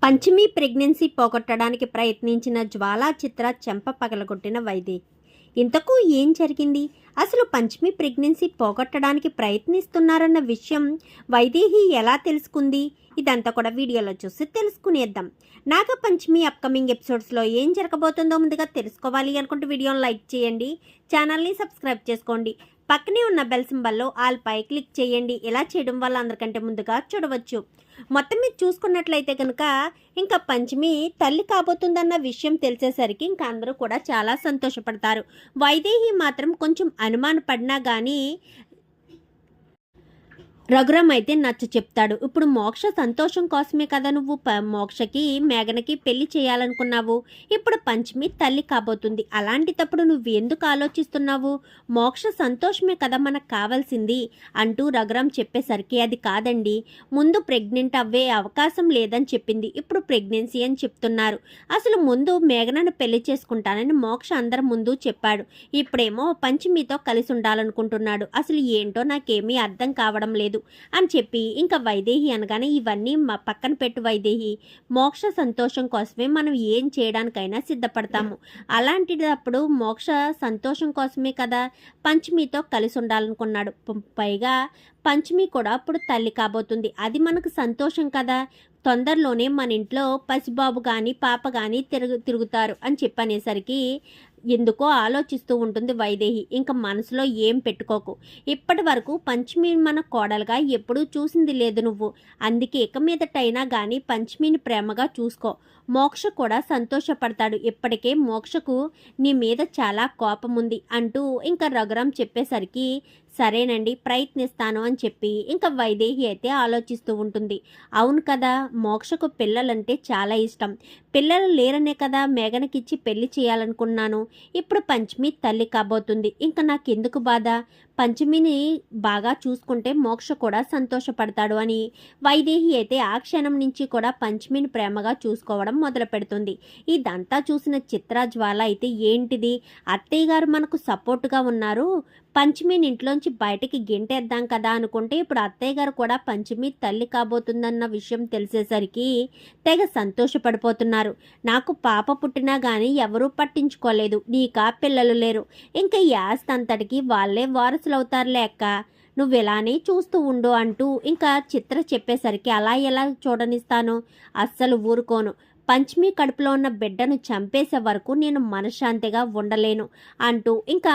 పంచమి pregnancy పోగొట్టడానికి ప్రయత్నించిన జ్వాలా చిత్ర చెంప పగలగొట్టిన వైదేహి. ఇంతకు ఏం జరిగింది? అసలు పంచమి ప్రెగ్నెన్సీ పోగొట్టడానికి ప్రయత్నిస్తున్నారన్న విషయం వైదేహి ఎలా తెలుసుకుంది? ఇదంతా కూడా వీడియోలో చూసి తెలుసుకునేద్దాం. నాగపంచమి అప్కమింగ్ ఎపిసోడ్స్లో ఏం జరగబోతుందో ముందుగా తెలుసుకోవాలి అనుకుంటే వీడియోని లైక్ చేయండి, ఛానల్ని సబ్స్క్రైబ్ చేసుకోండి, పక్కనే ఉన్న బెల్ సింబల్లో ఆల్ పై క్లిక్ చేయండి. ఇలా చేయడం వల్ల అందరికంటే ముందుగా చూడవచ్చు. మొత్తం మీద చూసుకున్నట్లయితే కనుక ఇంకా పంచమి తల్లి కాబోతుందన్న విషయం తెలిసేసరికి ఇంకా అందరూ కూడా చాలా సంతోషపడతారు. వైదేహి మాత్రం కొంచెం అనుమానపడినా కానీ రఘురామ్ అయితే నచ్చ చెప్తాడు. ఇప్పుడు మోక్ష సంతోషం కోసమే కదా నువ్వు మోక్షకి మేఘనకి పెళ్లి చేయాలనుకున్నావు. ఇప్పుడు పంచమి తల్లి కాబోతుంది. అలాంటిటప్పుడు నువ్వు ఎందుకు ఆలోచిస్తున్నావు? మోక్ష సంతోషమే కదా మనకు కావాల్సింది అంటూ రఘురామ్ చెప్పేసరికి అది కాదండి, ముందు ప్రెగ్నెంట్ అవ్వే అవకాశం లేదని చెప్పింది, ఇప్పుడు ప్రెగ్నెన్సీ అని చెప్తున్నారు. అసలు ముందు మేఘనను పెళ్లి చేసుకుంటానని మోక్ష అందరి ముందు చెప్పాడు. ఇప్పుడేమో పంచమితో కలిసి ఉండాలనుకుంటున్నాడు. అసలు ఏంటో నాకేమీ అర్థం కావడం లేదు అని చెప్పి ఇంకా వైదేహి అనగానే ఇవన్నీ పక్కన పెట్టు వైదేహి, మోక్ష సంతోషం కోసమే మనం ఏం చేయడానికైనా సిద్ధపడతాము. అలాంటిదప్పుడు మోక్ష సంతోషం కోసమే కదా పంచమితో కలిసి ఉండాలనుకున్నాడు. పైగా పంచమి కూడా అప్పుడు తల్లి కాబోతుంది. అది మనకు సంతోషం కదా. తొందరలోనే మన ఇంట్లో పసిబాబు కానీ పాప కానీ తిరుగుతారు అని చెప్పనేసరికి ఎందుకో ఆలోచిస్తూ ఉంటుంది వైదేహి. ఇంకా మనసులో ఏం పెట్టుకోకు, ఇప్పటి వరకు పంచమి మన కోడలుగా ఎప్పుడూ చూసింది లేదు నువ్వు. అందుకే ఇక మీదటైనా కానీ పంచమిని ప్రేమగా చూసుకో. మోక్ష కూడా సంతోషపడతాడు. ఇప్పటికే మోక్షకు నీ మీద చాలా కోపం ఉంది అంటూ ఇంకా రఘురామ్ చెప్పేసరికి సరేనండి ప్రయత్నిస్తాను అని చెప్పి ఇంకా వైదేహి అయితే ఆలోచిస్తూ ఉంటుంది. అవును కదా, మోక్షకు పిల్లలంటే చాలా ఇష్టం. పిల్లలు లేరనే కదా మేఘనకిచ్చి పెళ్లి చేయాలనుకున్నాను. ఇప్పుడు పంచమి తల్లి కాబోతుంది. ఇంకా నాకెందుకు బాధ? పంచమిని బాగా చూసుకుంటే మోక్ష కూడా సంతోషపడతాడు అని వైదేహి అయితే ఆ క్షణం నుంచి కూడా పంచమిని ప్రేమగా చూసుకోవడం మొదలు పెడుతుంది. ఇదంతా చూసిన చిత్ర జ్వాల అయితే ఏంటిది, అత్తయ్య గారు మనకు సపోర్టుగా ఉన్నారు, పంచమిని ఇంట్లోంచి బయటికి గెంటేద్దాం కదా అనుకుంటే ఇప్పుడు అత్తయ్య గారు కూడా పంచమి తల్లి కాబోతుందన్న విషయం తెలిసేసరికి తెగ సంతోషపడిపోతున్నారు. నాకు పాప పుట్టినా కానీ ఎవరూ పట్టించుకోలేదు, నీకా పిల్లలు లేరు, ఇంకా ఈ ఆస్తి అంతటికి వాళ్ళే వారసులవుతారులే అక్క, నువ్వు ఇలానే చూస్తూ ఉండు అంటూ ఇంకా చిత్ర చెప్పేసరికి అలా ఎలా చూడనిస్తాను, అస్సలు ఊరుకోను, పంచమి కడుపులో ఉన్న బిడ్డను చంపేసే వరకు నేను మనశ్శాంతిగా ఉండలేను అంటూ ఇంకా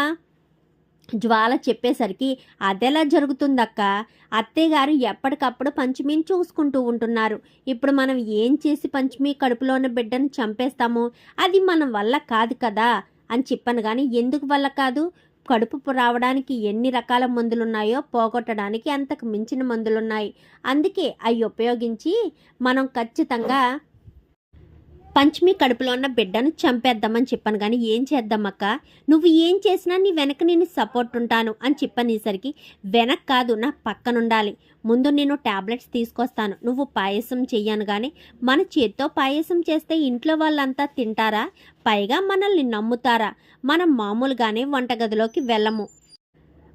జ్వాల చెప్పేసరికి అదెలా జరుగుతుందక్క, అత్తయ్య గారు ఎప్పటికప్పుడు పంచమిని చూసుకుంటూ ఉంటున్నారు. ఇప్పుడు మనం ఏం చేసి పంచమి కడుపులో ఉన్న బిడ్డను చంపేస్తాము? అది మన వల్ల కాదు కదా అని చెప్పాను. కానీ ఎందుకు వల్ల కాదు? కడుపు రావడానికి ఎన్ని రకాల మందులున్నాయో పోగొట్టడానికి అంతకు మించిన మందులున్నాయి. అందుకే అవి ఉపయోగించి మనం ఖచ్చితంగా పంచమి కడుపులో ఉన్న బిడ్డను చంపేద్దామని చెప్పాను. కానీ ఏం చేద్దామక్క, నువ్వు ఏం చేసినా నీ వెనక నేను సపోర్ట్ ఉంటాను అని చెప్పనేసరికి వెనక్ కాదు నా పక్కనుండాలి. ముందు నేను ట్యాబ్లెట్స్ తీసుకొస్తాను, నువ్వు పాయసం చెయ్యను. కానీ మన చేత్తో పాయసం చేస్తే ఇంట్లో వాళ్ళంతా తింటారా? పైగా మనల్ని నమ్ముతారా? మనం మామూలుగానే వంటగదిలోకి వెళ్ళము,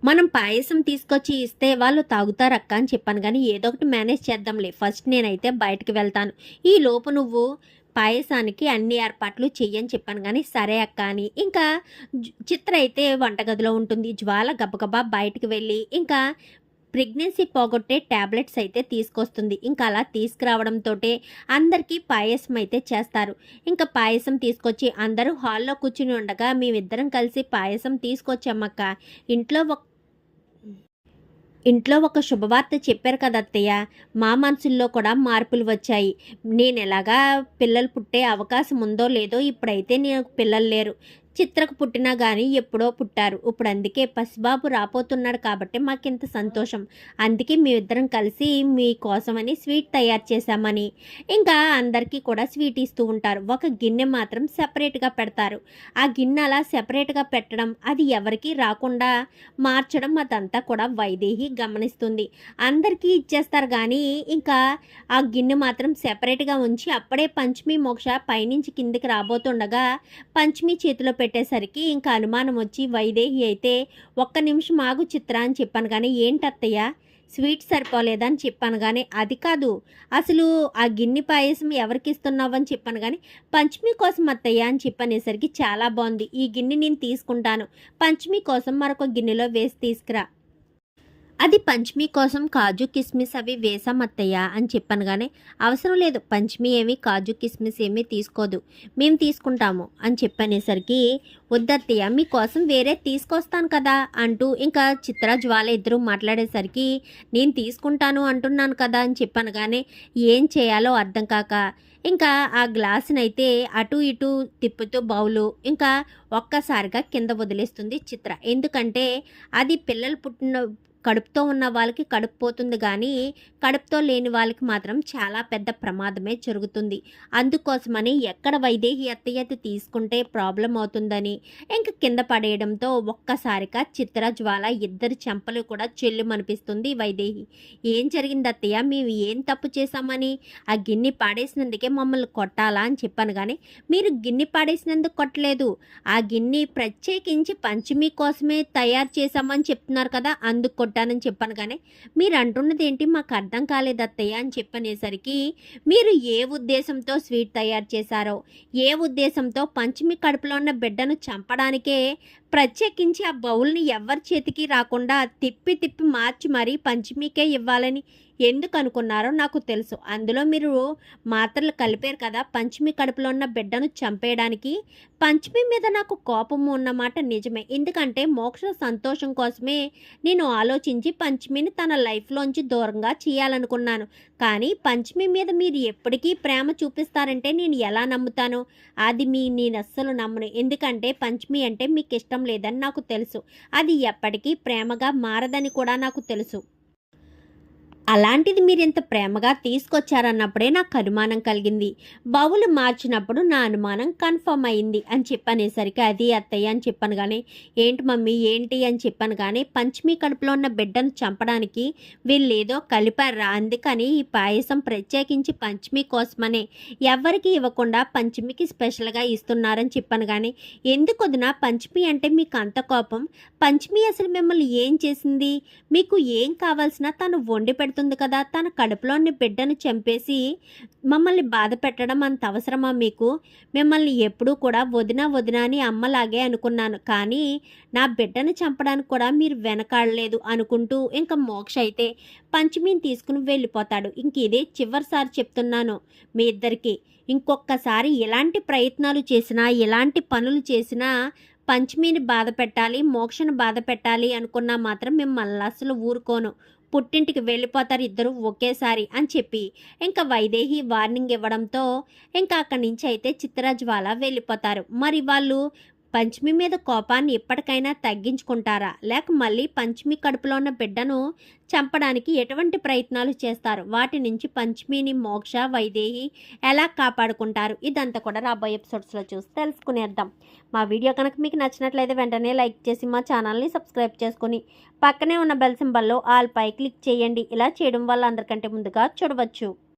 మనం పాయసం తీసుకొచ్చి ఇస్తే వాళ్ళు తాగుతారక్క అని చెప్పాను. కానీ ఏదో ఒకటి మేనేజ్ చేద్దాంలే, ఫస్ట్ నేనైతే బయటకు వెళ్తాను, ఈ లోపు నువ్వు పాయసానికి అన్ని ఏర్పాట్లు చెయ్యని చెప్పాను. కానీ సరే అక్క అని ఇంకా చిత్ర అయితే వంటగదిలో ఉంటుంది. జ్వాల గబగబా బయటికి వెళ్ళి ఇంకా ప్రెగ్నెన్సీ పోగొట్టే ట్యాబ్లెట్స్ అయితే తీసుకొస్తుంది. ఇంకా అలా తీసుకురావడంతో అందరికీ పాయసం అయితే చేస్తారు. ఇంకా పాయసం తీసుకొచ్చి అందరూ హాల్లో కూర్చుని ఉండగా మేమిద్దరం కలిసి పాయసం తీసుకొచ్చామక్క, ఇంట్లో ఒక శుభవార్త చెప్పారు కదా అత్తయ్య, మా మనసుల్లో కూడా మార్పులు వచ్చాయి. నేను ఎలాగా పిల్లలు పుట్టే అవకాశం ఉందో లేదో, ఇప్పుడైతే నాకు పిల్లలు లేరు, చిత్రకు పుట్టినా కానీ ఎప్పుడో పుట్టారు. ఇప్పుడు అందుకే పసిబాబు రాపోతున్నాడు కాబట్టి మాకింత సంతోషం. అందుకే మేమిద్దరం కలిసి మీకోసమని స్వీట్ తయారు చేశామని ఇంకా అందరికీ కూడా స్వీట్ ఇస్తూ ఉంటారు. ఒక గిన్నె మాత్రం సెపరేట్గా పెడతారు. ఆ గిన్నె అలా సెపరేట్గా పెట్టడం, అది ఎవరికి రాకుండా మార్చడం అదంతా కూడా వైదేహి గమనిస్తుంది. అందరికీ ఇచ్చేస్తారు కానీ ఇంకా ఆ గిన్నె మాత్రం సెపరేట్గా ఉంచి అప్పుడే పంచమి మోక్ష పైనుంచి కిందికి రాబోతుండగా పంచమి చేతిలో పెట్టేసరికి ఇంకా అనుమానం వచ్చి వైదేహి అయితే ఒక్క నిమిషం ఆగు చిత్ర అని చెప్పాను. కానీ ఏంటత్తయ్య స్వీట్ సరిపోలేదని చెప్పాను గానీ, అది కాదు. అసలు ఆ గిన్నె పాయసం ఎవరికిస్తున్నావని చెప్పాను గానీ, పంచమి కోసం అత్తయ్య అని చెప్పనేసరికి చాలా బావుంది. ఈ గిన్నె నేను తీసుకుంటాను. పంచమి కోసం మరొక గిన్నెలో వేసి తీసుకురా. అది పంచమి కోసం కాజు, కిస్మిస్ అవి వేసాం అత్తయ్య అని చెప్పనగానే, అవసరం లేదు పంచమి ఏమి కాజు, కిస్మిస్ ఏమీ తీసుకోదు. మేము తీసుకుంటాము అని చెప్పనేసరికి, వద్దత్తయ్య మీకోసం వేరే తీసుకొస్తాను కదా అంటూ ఇంకా చిత్ర, జ్వాల ఇద్దరూ మాట్లాడేసరికి, నేను తీసుకుంటాను అంటున్నాను కదా అని చెప్పనగానే, ఏం చేయాలో అర్థం కాక ఇంకా ఆ గ్లాసునైతే అటు ఇటు తిప్పుతూ బౌలు ఇంకా ఒక్కసారిగా కింద వదిలేస్తుంది చిత్ర. ఎందుకంటే అది పిల్లలు పుట్టిన కడుపుతో ఉన్న వాళ్ళకి కడుపు పోతుంది కానీ కడుపుతో లేని వాళ్ళకి మాత్రం చాలా పెద్ద ప్రమాదమే జరుగుతుంది. అందుకోసమని ఎక్కడ వైదేహి అత్తయ్య తీసుకుంటే ప్రాబ్లం అవుతుందని ఇంక కింద పడేయడంతో ఒక్కసారిగా చిత్ర, జ్వాల ఇద్దరి చెంపలు కూడా చెల్లుమనిపిస్తుంది వైదేహి. ఏం జరిగింది అత్తయ్య, మేము ఏం తప్పు చేశామని ఆ గిన్నె పాడేసినందుకే మమ్మల్ని కొట్టాలా అని చెప్పాను కానీ, మీరు గిన్నె పాడేసినందుకు కొట్టలేదు, ఆ గిన్నె ప్రత్యేకించి పంచమి కోసమే తయారు చేశామని చెప్తున్నారు కదా, అందుకు కొట్టానని చెప్పాను కానీ, మీరు అంటున్నది ఏంటి మాకు అర్థం కాలేదు అత్తయ్య అని చెప్పనేసరికి, మీరు ఏ ఉద్దేశంతో స్వీట్ తయారు చేశారో, ఏ ఉద్దేశంతో పంచమి కడుపులో ఉన్న బిడ్డను చంపడానికే ప్రత్యేకించి ఆ బౌల్ని ఎవరి చేతికి రాకుండా తిప్పి తిప్పి మార్చి మరీ పంచమికే ఇవ్వాలని ఎందుకు అనుకున్నారో నాకు తెలుసు. అందులో మీరు మాత్రలు కలిపారు కదా పంచమి కడుపులో ఉన్న బిడ్డను చంపేయడానికి. పంచమి మీద నాకు కోపము ఉన్నమాట నిజమే. ఎందుకంటే మోక్ష సంతోషం కోసమే నేను ఆలోచించి పంచమిని తన లైఫ్లోంచి దూరంగా చేయాలనుకున్నాను. కానీ పంచమి మీద మీరు ఎప్పటికీ ప్రేమ చూపిస్తారంటే నేను ఎలా నమ్ముతాను? అది నేను అస్సలు నమ్మను. ఎందుకంటే పంచమి అంటే మీకు ఇష్టం లేదని నాకు తెలుసు. అది ఎప్పటికీ ప్రేమగా మారదని కూడా నాకు తెలుసు. అలాంటిది మీరింత ప్రేమగా తీసుకొచ్చారన్నప్పుడే నాకు అనుమానం కలిగింది. బౌలు మార్చినప్పుడు నా అనుమానం కన్ఫర్మ్ అయింది అని చెప్పనేసరికి, అది అత్తయ్య అని చెప్పాను కానీ, ఏంటి మమ్మీ ఏంటి అని చెప్పాను కానీ, పంచమి కడుపులో ఉన్న బిడ్డను చంపడానికి వీళ్ళేదో కలిపారా, అందుకని ఈ పాయసం ప్రత్యేకించి పంచమి కోసమనే ఎవరికి ఇవ్వకుండా పంచమికి స్పెషల్గా ఇస్తున్నారని చెప్పాను కానీ, ఎందుకు వదినా పంచమి అంటే మీకు అంత కోపం? పంచమి అసలు మిమ్మల్ని ఏం చేసింది? మీకు ఏం కావాల్సిన తను వండి పెడుతుంది కదా, తన కడుపులోని బిడ్డను చంపేసి మమ్మల్ని బాధ పెట్టడం అంత అవసరమా మీకు? మిమ్మల్ని ఎప్పుడూ కూడా వదిన వదిన అని అమ్మలాగే అనుకున్నాను, కానీ నా బిడ్డను చంపడానికి కూడా మీరు వెనకాడలేదు అనుకుంటూ ఇంకా మోక్ష అయితే పంచమిని తీసుకుని వెళ్ళిపోతాడు. ఇంక ఇదే చివరిసారి చెప్తున్నాను మీ ఇద్దరికి, ఇంకొకసారి ఎలాంటి ప్రయత్నాలు చేసినా ఎలాంటి పనులు చేసినా పంచమిని బాధ పెట్టాలి, మోక్షను బాధ పెట్టాలి అనుకున్నా మాత్రం మిమ్మల్ని అసలు ఊరుకోను. పుట్టింటికి వెళ్ళిపోతారు ఇద్దరు ఒకేసారి అని చెప్పి ఇంకా వైదేహి వార్నింగ్ ఇవ్వడంతో ఇంకా అక్కడి నుంచి అయితే చిత్ర, జ్వాల వెళ్ళిపోతారు. మరి వాళ్ళు పంచమి మీద కోపాన్ని ఎప్పటికైనా తగ్గించుకుంటారా, లేక మళ్ళీ పంచమి కడుపులో ఉన్న బిడ్డను చంపడానికి ఎటువంటి ప్రయత్నాలు చేస్తారు? వాటి నుంచి పంచమిని మోక్ష, వైదేహి ఎలా కాపాడుకుంటారు? ఇదంతా కూడా రాబోయే ఎపిసోడ్స్లో చూసి తెలుసుకునేద్దాం. మా వీడియో కనుక మీకు నచ్చినట్లయితే వెంటనే లైక్ చేసి మా ఛానల్ని సబ్స్క్రైబ్ చేసుకుని పక్కనే ఉన్న బెల్ సింబల్లో ఆల్ పై క్లిక్ చేయండి. ఇలా చేయడం వల్ల అందరికంటే ముందుగా చూడవచ్చు.